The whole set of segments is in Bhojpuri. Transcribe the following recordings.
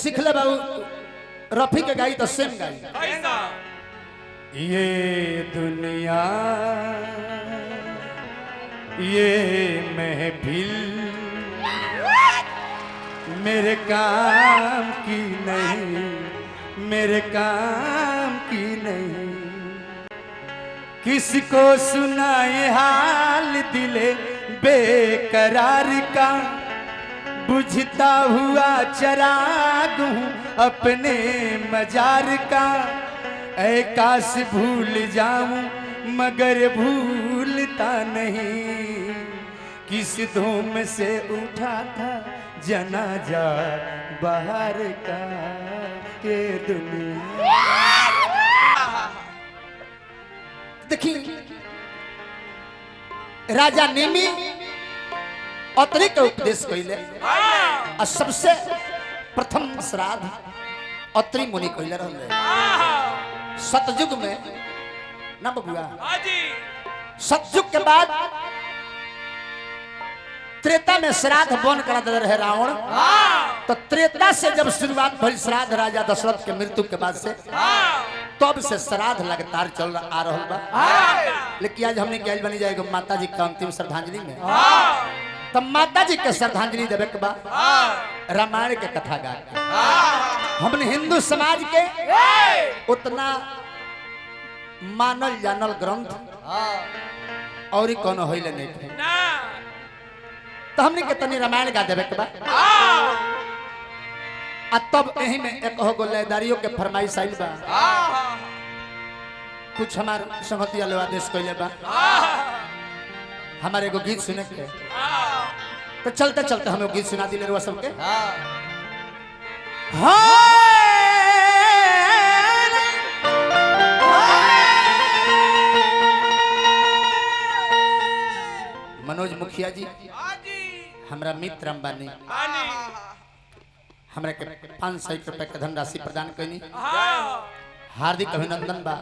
सीख ले बाबू रफी के गाई तो सेम गाई। ये दुनिया ये महफिल मेरे काम की नहीं, मेरे काम की नहीं। किसको सुनाए हाल दिले बेकरार का, बुझता हुआ चिराग हूँ अपने मजार का। ऐ काश भूल जाऊं मगर भूलता नहीं, किस धूम से उठा था जनाजा बाहर का। ये दुनिया देखिए राजा नेमी अतरी के उपदेश कैले और सबसे प्रथम श्राद्ध अतरी मुनि कैले रहले सतयुग में ना बबुआ। सतयुग के बाद त्रेता में श्राद्ध बन करा दे रहे रावण। तो त्रेता से जब शुरुआत भई श्राद्ध राजा दशरथ के मृत्यु के बाद से तब से श्राद्ध लगातार चल आ रहा बा। लेकिन आज हमने क्या बनी जाएगा माता जी का अंतिम श्रद्धांजलि में। तब माता जी के श्रद्धांजलि देवे के बाद रामायण के कथा गा के हमने हिंदू समाज के उतना मानल जानल ग्रंथ और कौन होइले नहीं थे। तो हमने के तनी रामायण गा देवे के बाद तब यही में एक हो गो लयदारियों के फरमाइश आइल बा। कुछ हमार संगतिया लोग आदेश कइले बा हमारे एगो गीत सुने के। तो चलते चलते हमें गीत सुना दिले रुआ सबके। मनोज मुखिया जी हमरा मित्र अंबानी हमरा के 500 रुपए के धनराशि प्रदान करनी। हार्दिक अभिनंदन बा,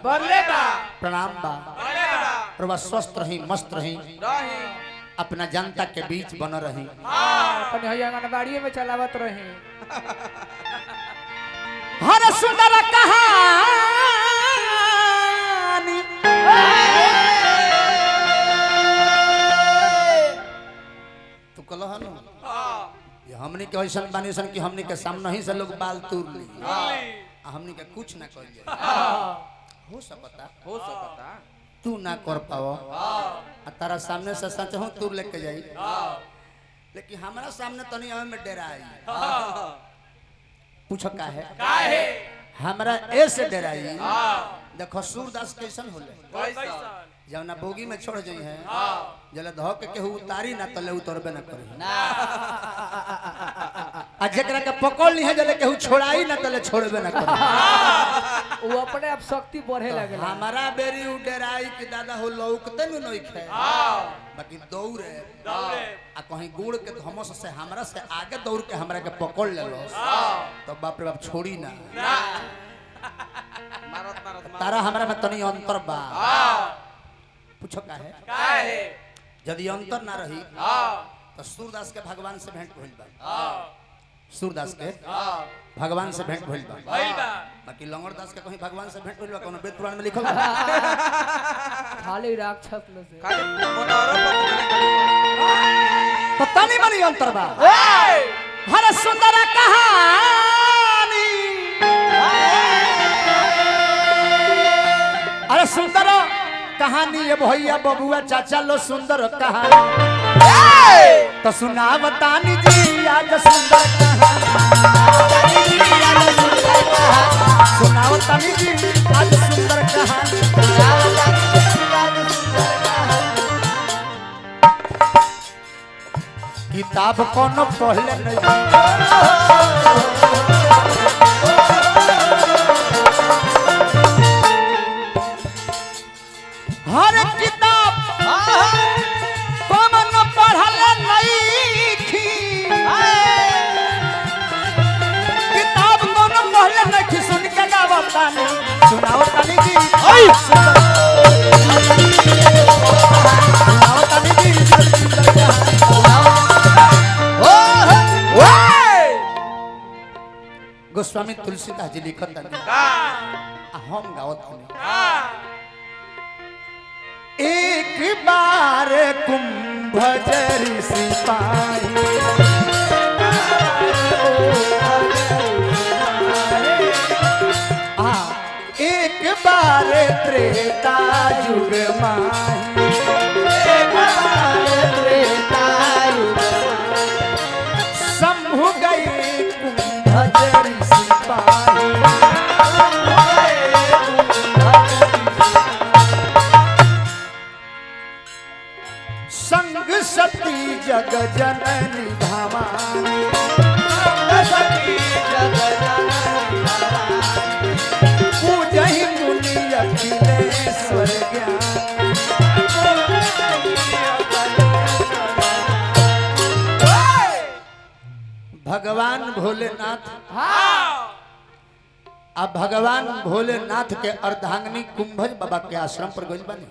प्रणाम बा। और स्वस्थ रही मस्त रही अपना जनता के बीच बन रही आंगनबाड़ी में चलावत रही। हर सुंदर कहानी तू कलह न हमने के ऐसा बानी सन कि हमने के सामने ही से लोग बाल तूर ली हमने के कुछ ना कर जाए। हो सकता तू ना कर पाओ तारा सामने से सच हो तूर लेके जाई। लेकिन हमारा सामने तो नहीं हमें डेरा आई। पूछो का है हमारा ऐसे डराई। देखो सूरदास कैसन होले जब ना बोगी में छोड़ जाई है जले धो के केहू उतारी ना तले उतरबे ना करी आ जेकरा के पकड़ ली है जले केहू छोड़ाई ना तले छोड़बे ना करी। वो अपने आप शक्ति बढ़े लगे। हमारा बेरी उ डराई कि दादा हो लौकते न नहीं खे बाकी दौड़े आ कहीं गुड़ के धमस से हमरा से आगे दौड़ के हमरा के पकड़ ले लो तो बाप रे बाप छोड़ी ना। तारा हमरा में तनी अंतर बा। पूछो का है यदि अंतर ना रही तो सूरदास के भगवान से भेंट भइल बा। सूरदास के भगवान से भेंट भइल बा। बाकी लंगड़दास के कहीं भगवान से भेंट भइल बा कोनो वेद पुराण में लिखल बा? खाली राक्षस लोग से तो तनी मनी अंतर बा। हर सुंदर कहानी अरे सुंदर कहानी ये भैया बबुआ चाचा लो सुंदर कहानी तो सुना बतानी जी आज सुंदर कहानी सुना बतानी जी आज सुंदर कहानी। किताब कोनो पढ़ले नहीं हर किताब कोनो पढ़ले नहीं किताब कोनो पढ़ले नहीं सुन के गावता नहीं सुनाओ तनी जी सुनाओ तनी जी गोस्वामी तुलसीदास जी लिखत हम गावत एक बार कुंभजर सिपाही एक बार त्रेता युग माही एक बार त्रेता युग शंभु गए कुंभजर सिपाही संग सती जग जननी भवानी सती जग जननी पूजहि मुनि अखिलेश्वर ज्ञान भगवान भोलेनाथ अब भगवान भोलेनाथ के अर्धांगिनी कुंभज बाबा के आश्रम पर गइल बानी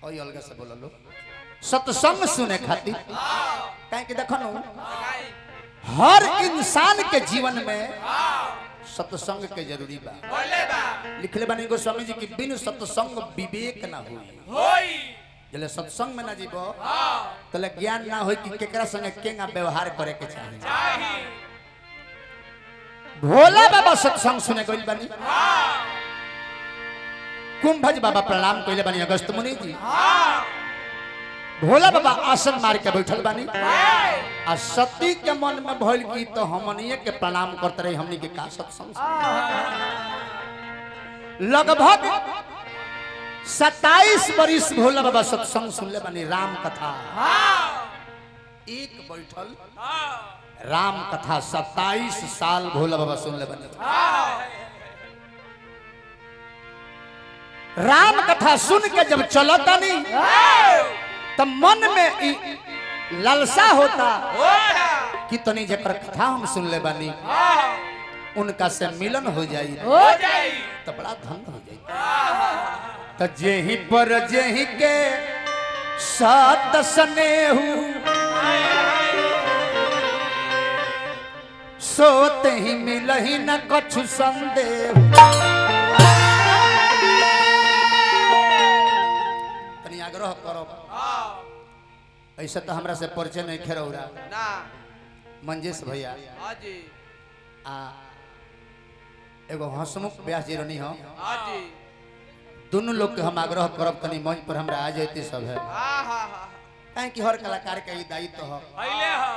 ओई अलग से बोल लो सत्संग सुने खातिर काहे कि देखो हर इंसान के जीवन में सत्संग के जरूरी बा लिखले बानी गोस्वामी जी की बिन सत्संग विवेक ना होई जले सत्संग में ना जीवो तले ज्ञान ना होई कि केकरा संगे केंगा व्यवहार करे के चाही भोला बाबा सत्संग सुने गइल बानी कुंभज बाबा प्रणाम कइले बानी अगस्त मुनि जी भोला बाबा आसन मार के बैठल बानी आ सती के मन में भइल की तो हमनिए के प्रणाम करते रही हमनी के का सत्संग लगभग 27 बरिस भोला बाबा सत्संग सुनले बानी राम कथा एक बैठल राम कथा 27 साल भोला बाबा सुनले बानी राम कथा सुन के जब चलता नहीं तब मन में लालसा होता कि तनी जकर कथा हम सुन ले बानी उनका से मिलन हो जाई तो बड़ा धन हो जाई तो जेहि पर जेहि के साथ स्नेहु सोते ही मिलहि न कछु संदेह तनी आग्रह करो ऐसा तो हमरा से परिचय नहीं खेरौरा ना मंजेश भैया हां जी एगो हसमुख व्यास जी रनी हो हां जी दोनों लोग के हम आग्रह करब तनी मंच पर हमरा आ जाते सब है हां हां काहे कि हर कलाकार के ई दायित्व हो पहले हो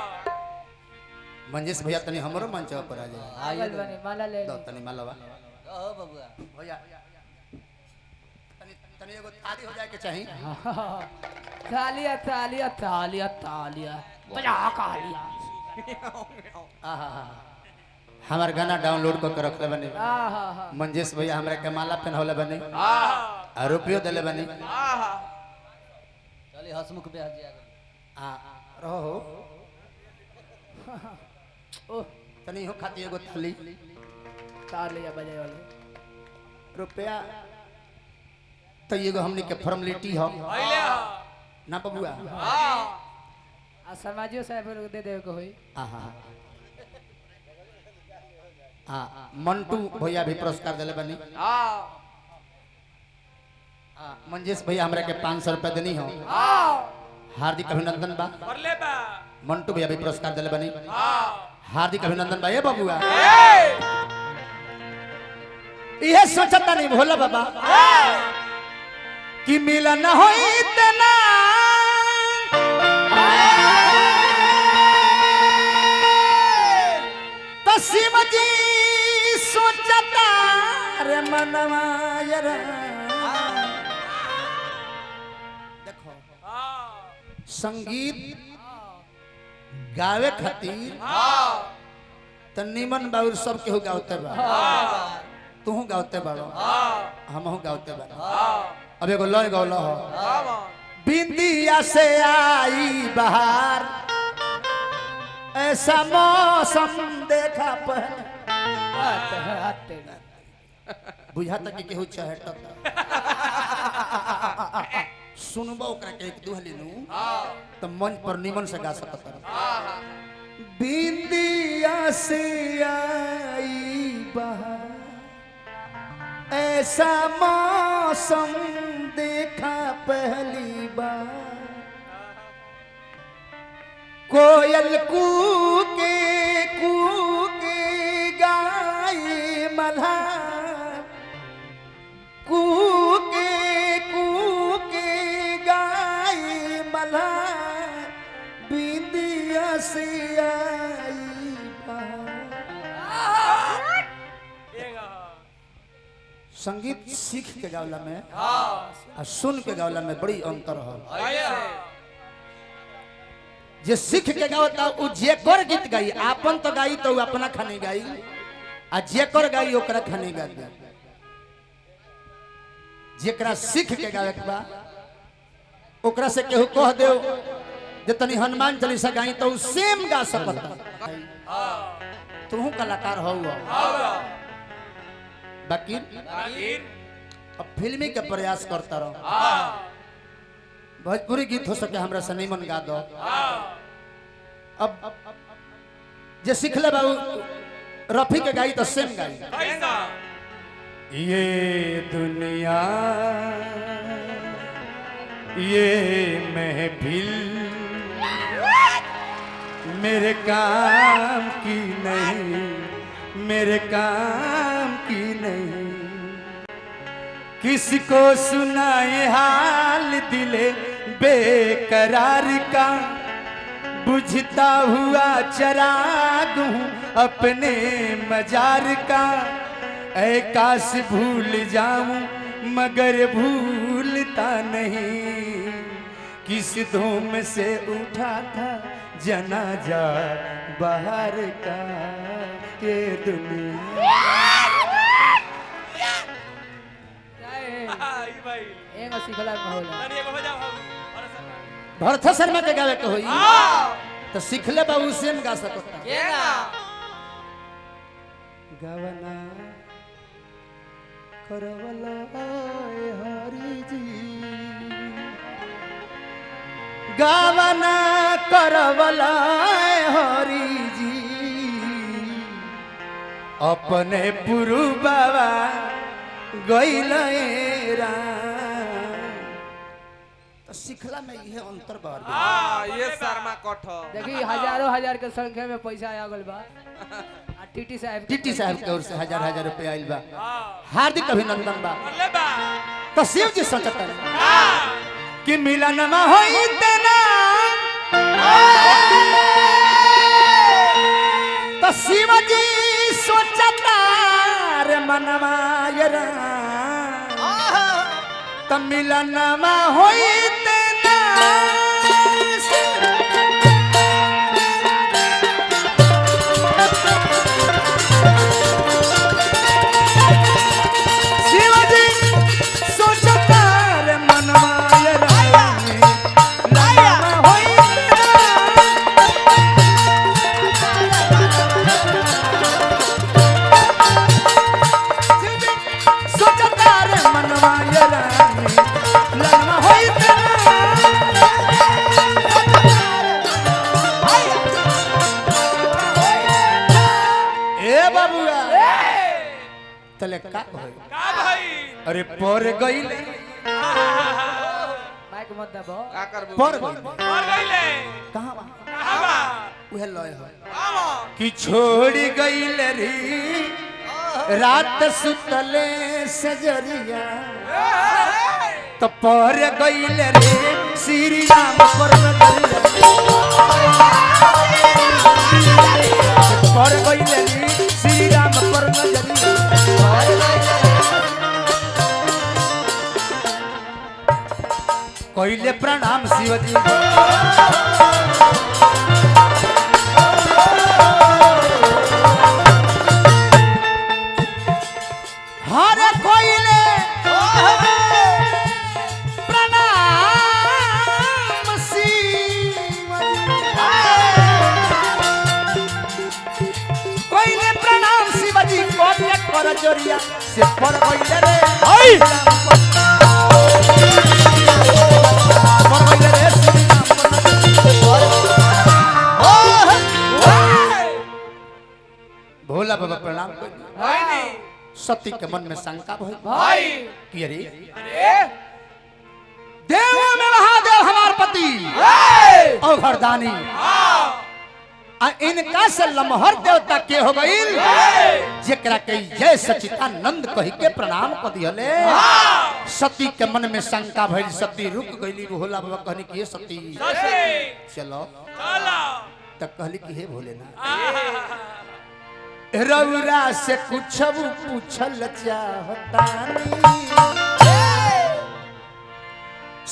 मंजेश भैया तनी हमरो मंच पर आ जाए आइए माला ले दो तनी मालावा ओ बबुआ भैया तनी एगो थाली हो जाए के चाहिए तालिया तालिया तालिया तालिया बजा कालिया आहा हमार गाना डाउनलोड करके रखले बनी मंजेश भैया हमरा के माला पहनौले बनी आ रुपयो देले बनी चली हसमुख ब्याह जी आ रहो ओ तनी हो खाती एगो थाली तालिया बजाए वाले रुपया तो एगो हमनी के फॉर्मेलिटी हो ना बबुआ आ समाजियो साहब लोग दे देवे को होई आहा हां मंटू भैया भी पुरस्कार देले बनी हां मंजेश भैया हमरा के 500 रुपया देनी हो हार्दिक अभिनंदन बा करले बा मंटू भैया भी पुरस्कार देले बनी हार्दिक अभिनंदन बा ए बबुआ इहे सोचता नहीं भोला बाबा कि मिलन होई तना तसीम जी सोचता रे मनवा यार देखो संगीत गावे खातिर त निमन बाउर सब केहू गावते बा तू गावते बाड़ो हमहू गावते बा अब एगो लय गौलो हो बिंदिया से आई बहार ऐसा मौसम देखा बुझा तक केहू चहटता सुनबो ओकरा के एक दुहली नु त मंच पर निमन से गा सकत बिंदिया से ऐसा मौसम देखा पहली बार, कोयल कूके गाय मल्हार, कूके गाय मल्हार, बिंदिया से आई बाहर। संगीत सीख के गावला में और सुन के गावला में बड़ी अंतर है। जे सीख के गावता उ जेकर गीत गाई, आपन तो गाई तो अपना खाने गाई, आ जेकर गाई ओकरा खाने गाई। जेकरा सीख के गावे के बा ओकरा से केहू कह दे जे तनी हनुमान चालीसा गाई तो उ सेम गा सकता। तू कलाकार हो बाकी अब फिल्मी के प्रयास करता रहो। भोजपुरी गीत हो सके हमरा से नहीं मन गा दो। अब जे सीखले बाबू रफी के गाई तो सेम गाई। ये दुनिया ये महफिल मेरे काम की नहीं, मेरे काम की नहीं, किसको सुनाए हाल दिले बेकरार का, बुझता हुआ चिराग हूँ अपने मजार का, ऐ काश भूल जाऊं मगर भूलता नहीं, किस धूम से उठा था जनाजा बाहर का, ये दुनिया। भरत शर्मा के गावे के होई तो सीखले बाबू सेम गा सकता। गवना करवला हरि जी, गवना करवला हरि जी, अपने पुरु बाबा गइले राम। तो सिखला में ये अंतर बार ये शर्मा कठ देखी हजारों हजार के संख्या में पैसा आ गल बा। टीटी साहब के ओर से हजार हजार रुपया आइल बा। हार्दिक अभिनंदन बा। तो शिव जी सोचता कि मिलन में होई तना, तो शिव जी सोचता रे मनवा यरा, तो मिलन में होई तना, तले का भाई अरे पर गइले माइक मत दबो का करबो पर गइले कहां बा उहे लय है कि छोड़ गइले री रात सुतले सजरिया, तो पर गइले रे श्री राम पर नजरिया, पर गइले रे श्री राम पर नजरिया। कइले प्रणाम शिवजी, हर कइले प्रणाम शिवजी, कइले प्रणाम शिवजी, कोटे कर जोरिया से पर कइले रे भोला बाबा प्रणाम। सती के मन में शंका भई भाई कि अरे अरे देव में महादेव हमार पति और घरदानी आ इनका से लमहर देवता के हो गईल जेकरा के जय सचिदानंद कहि के प्रणाम क दिहले सती के मन में शंका भइल सती रुक गईली भोला बाबा कहनी कि हे सती चलो तब कहली कि हे भोलेनाथ रउरा से कुछ पूछल चाहतानी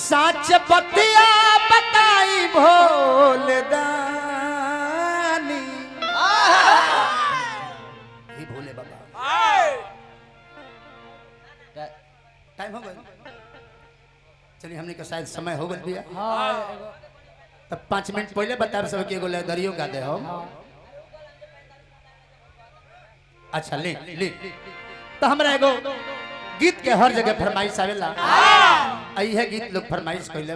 सच बतिया बताई भोलेदानी हे भोले बाबा टाइम हो गया चलिए हमने का शायद समय हो गया भैया हाँ तब 5 मिनट पहले बताब सब कि एगो लहदरियो गा दे हम अच्छा ले ले तो हमरा एगो गीत के हर जगह फरमाइश आवेला आई है गीत लोग फरमाइश कइले